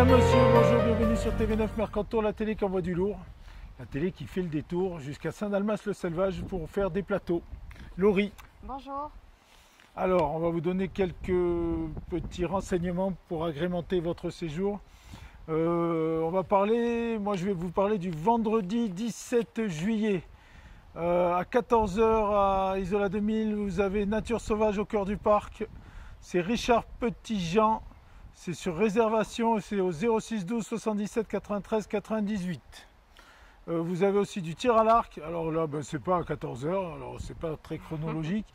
Madame, monsieur, bonjour, bienvenue sur TV9 Mercantour, la télé qui envoie du lourd. La télé qui fait le détour jusqu'à Saint-Dalmas-le-Selvage pour faire des plateaux. Laurie. Bonjour. Alors, on va vous donner quelques petits renseignements pour agrémenter votre séjour. On va parler, moi je vais vous parler du vendredi 17 juillet. À 14 h à Isola 2000, vous avez Nature Sauvage au cœur du parc. C'est Richard Petitjean. C'est sur réservation, c'est au 06 12 77 93 98. Vous avez aussi du tir à l'arc. Alors là, c'est pas à 14 h, alors c'est pas très chronologique.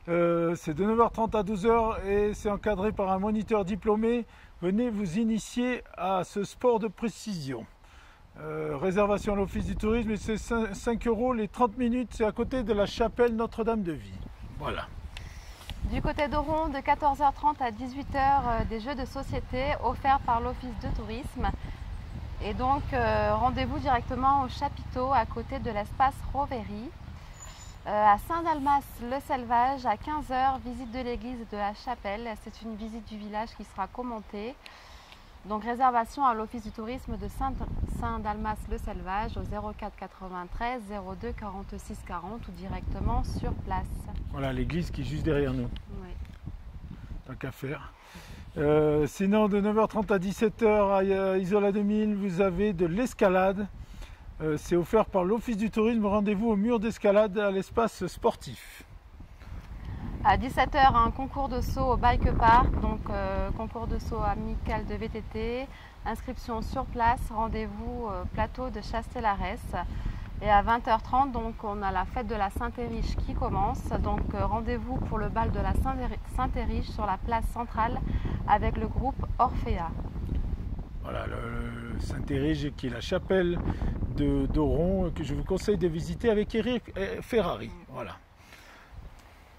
C'est de 9h30 à 12 h et c'est encadré par un moniteur diplômé. Venez vous initier à ce sport de précision. Réservation à l'Office du tourisme et c'est 5 € les 30 minutes. C'est à côté de la chapelle Notre-Dame-de-Vie. Voilà. Du côté d'Oron, de 14h30 à 18 h, des jeux de société offerts par l'Office de tourisme. Et donc, rendez-vous directement au chapiteau à côté de l'espace Rovery. À Saint-Dalmas-le-Selvage, à 15 h, visite de l'église et de la chapelle. C'est une visite du village qui sera commentée. Donc, réservation à l'Office du tourisme de Saint-Dalmas-le-Selvage au 04 93 02 46 40 ou directement sur place. Voilà l'église qui est juste derrière nous. Oui. Tant qu'à faire. Sinon, de 9h30 à 17 h à Isola 2000, vous avez de l'escalade. C'est offert par l'Office du tourisme. Rendez-vous au mur d'escalade à l'espace sportif. À 17 h, un concours de saut au bike park, donc concours de saut amical de VTT, inscription sur place, rendez-vous plateau de Chastelarès. Et à 20h30, donc on a la fête de la Saint-Ériche qui commence, donc rendez-vous pour le bal de la Saint-Ériche sur la place centrale avec le groupe Orphea. Voilà, le Saint-Ériche qui est la chapelle d'Oron que je vous conseille de visiter avec Eric Ferrari. Voilà.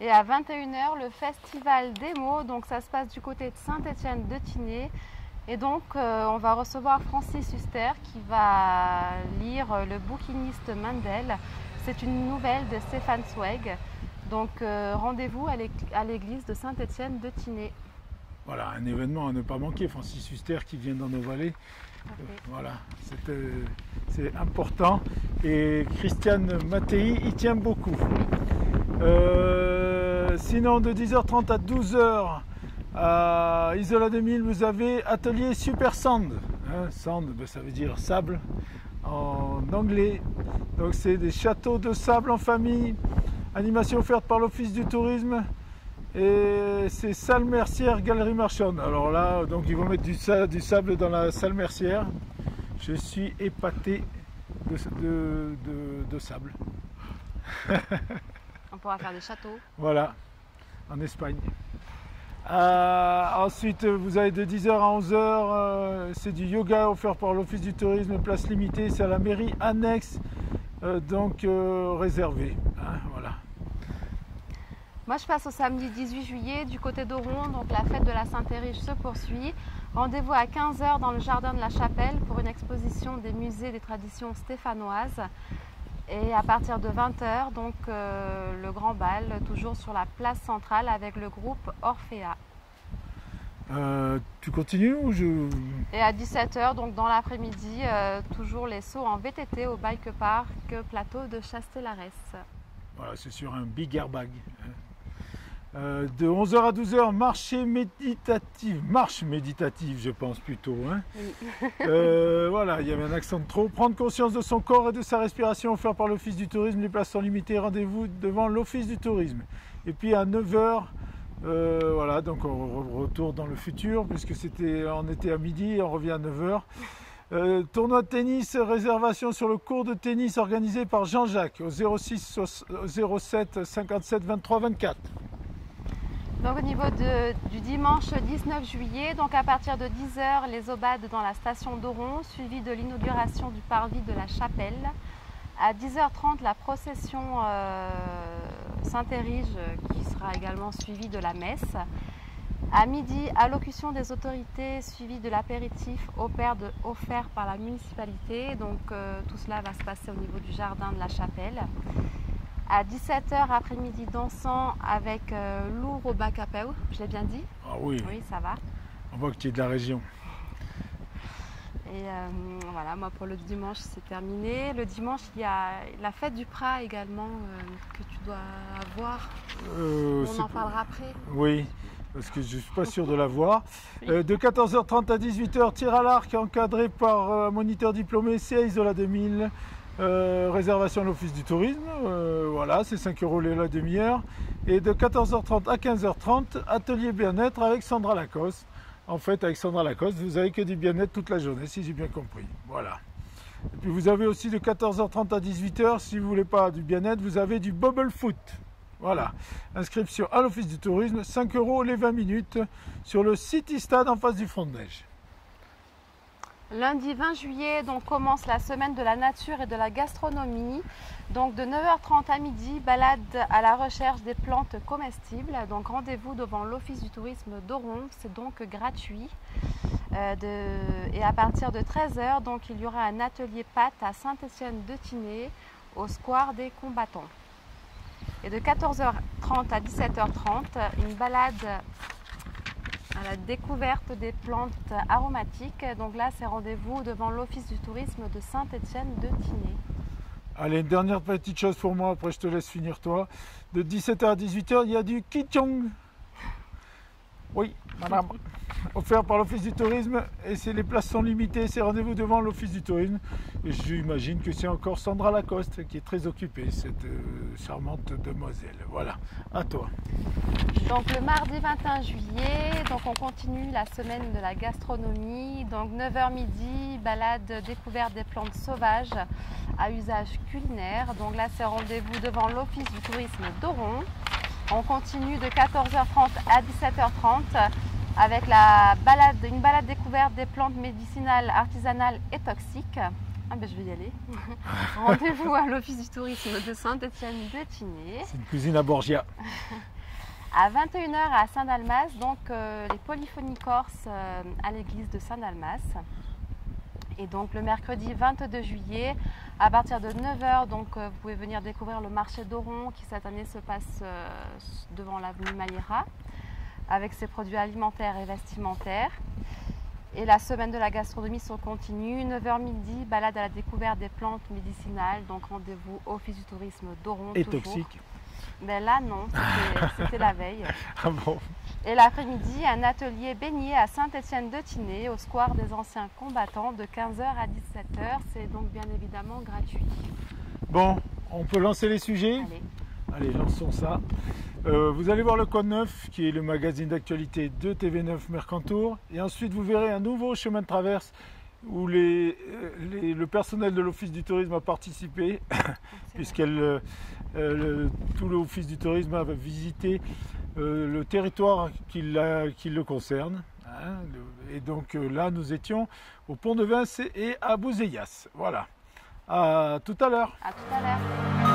Et à 21 h, le festival démo, donc ça se passe du côté de Saint-Étienne-de-Tinée. Et donc on va recevoir Francis Huster qui va lire Le bouquiniste Mendel. C'est une nouvelle de Stéphane Zweig. Donc rendez-vous à l'église de Saint-Étienne-de-Tinée. Voilà, un événement à ne pas manquer. Francis Huster qui vient dans nos vallées. Voilà, c'est important. Et Christiane Mattei y tient beaucoup. Sinon, de 10h30 à 12 h à Isola 2000, vous avez atelier Super Sand. Sand, ça veut dire sable en anglais. Donc c'est des châteaux de sable en famille. Animation offerte par l'Office du tourisme. Et c'est salle mercière, galerie marchande. Alors là, donc ils vont mettre du sable dans la salle mercière. Je suis épaté de sable. On pourra faire des châteaux. Voilà, en Espagne. Ensuite, vous avez de 10 h à 11 h, c'est du yoga offert par l'Office du tourisme, place limitée, c'est à la mairie annexe, donc réservé. Voilà. Moi, je passe au samedi 18 juillet du côté d'Oron, donc la fête de la Saint-Ériche se poursuit. Rendez-vous à 15 h dans le jardin de la chapelle pour une exposition des musées des traditions stéphanoises. Et à partir de 20 h, donc le grand bal, toujours sur la place centrale avec le groupe Orphea. Tu continues ou je... Et à 17 h, donc dans l'après-midi, toujours les sauts en VTT au bike park plateau de Chastelarès. Voilà, c'est sur un big airbag. De 11 h à 12 h, marche méditative, je pense plutôt. Oui. Voilà, il y avait un accent de trop. Prendre conscience de son corps et de sa respiration offert par l'Office du tourisme. Les places sont limitées. Rendez-vous devant l'Office du tourisme. Et puis à 9 h, voilà, donc on retourne dans le futur puisque on était à midi et on revient à 9 h. Tournoi de tennis, réservation sur le cours de tennis organisé par Jean-Jacques au 06 07 57 23 24. Donc au niveau du dimanche 19 juillet, donc à partir de 10 h, les obades dans la station d'Oron, suivi de l'inauguration du parvis de la chapelle. À 10h30, la procession Saint-Ériche qui sera également suivie de la messe. À midi, allocution des autorités suivie de l'apéritif offert par la municipalité. Donc tout cela va se passer au niveau du jardin de la chapelle. À 17 h après-midi dansant avec Lourd au Bacapeu, je l'ai bien dit? Ah oui. Oui, ça va. On voit que tu es de la région. Et voilà, moi pour le dimanche c'est terminé. Le dimanche il y a la fête du Prat également que tu dois avoir. On en parlera après. Oui, parce que je ne suis pas sûr de la voir. De 14h30 à 18h, tir à l'arc encadré par un moniteur diplômé CA Isola 2000. Réservation à l'Office du tourisme, voilà, c'est 5 € la demi-heure. Et de 14h30 à 15h30, atelier bien-être avec Sandra Lacoste. En fait, avec Sandra Lacoste, vous n'avez que du bien-être toute la journée, si j'ai bien compris. Voilà. Et puis vous avez aussi de 14h30 à 18h, si vous ne voulez pas du bien-être, vous avez du bubble foot. Voilà. Inscription à l'Office du tourisme, 5 € les 20 minutes sur le City Stade en face du Front de Neige. Lundi 20 juillet, donc, commence la semaine de la nature et de la gastronomie. Donc de 9h30 à midi, balade à la recherche des plantes comestibles. Donc rendez-vous devant l'Office du tourisme d'Oron, c'est donc gratuit. Et à partir de 13h, donc, il y aura un atelier pâtes à Saint-Étienne-de-Tinée, au square des combattants. Et de 14h30 à 17h30, une balade à la découverte des plantes aromatiques. Donc là, c'est rendez-vous devant l'Office du tourisme de Saint-Étienne-de-Tinée. Allez, une dernière petite chose pour moi, après je te laisse finir toi. De 17h à 18h, il y a du Kichong. Oui, madame. Offert par l'Office du tourisme et les places sont limitées, c'est rendez-vous devant l'Office du tourisme. Et j'imagine que c'est encore Sandra Lacoste qui est très occupée, cette charmante demoiselle. Voilà, à toi. Donc le mardi 21 juillet, donc on continue la semaine de la gastronomie. Donc 9h midi, balade découverte des plantes sauvages à usage culinaire. Donc là c'est rendez-vous devant l'Office du tourisme d'Oron. On continue de 14h30 à 17h30 avec une balade découverte des plantes médicinales, artisanales et toxiques. Ah ben je vais y aller. Rendez-vous à l'Office du tourisme de Saint-Étienne-de-Tinée. C'est une cuisine à Borgia. À 21h à Saint-Dalmas, donc les polyphonies corses à l'église de Saint-Dalmas. Et donc le mercredi 22 juillet, à partir de 9h, donc, vous pouvez venir découvrir le marché d'Oron qui cette année se passe devant l'avenue Malira avec ses produits alimentaires et vestimentaires. Et la semaine de la gastronomie se continue, 9h midi, balade à la découverte des plantes médicinales, donc rendez-vous au Office du tourisme d'Oron. Et toxique. Mais là non, c'était la veille. Ah bon. Et l'après-midi, un atelier baigné à Saint-Étienne-de-Tinée, au square des anciens combattants, de 15h à 17h. C'est donc bien évidemment gratuit. Bon, on peut lancer les sujets? Allez, lançons ça. Vous allez voir le Code 9, qui est le magazine d'actualité de TV9 Mercantour. Et ensuite, vous verrez un nouveau chemin de traverse où le personnel de l'Office du tourisme a participé, puisque tout l'Office du tourisme a visité le territoire qui le concerne. Hein, et donc là, nous étions au Pont de Vince et à Bouzéias. Voilà. À tout à l'heure. À tout à l'heure.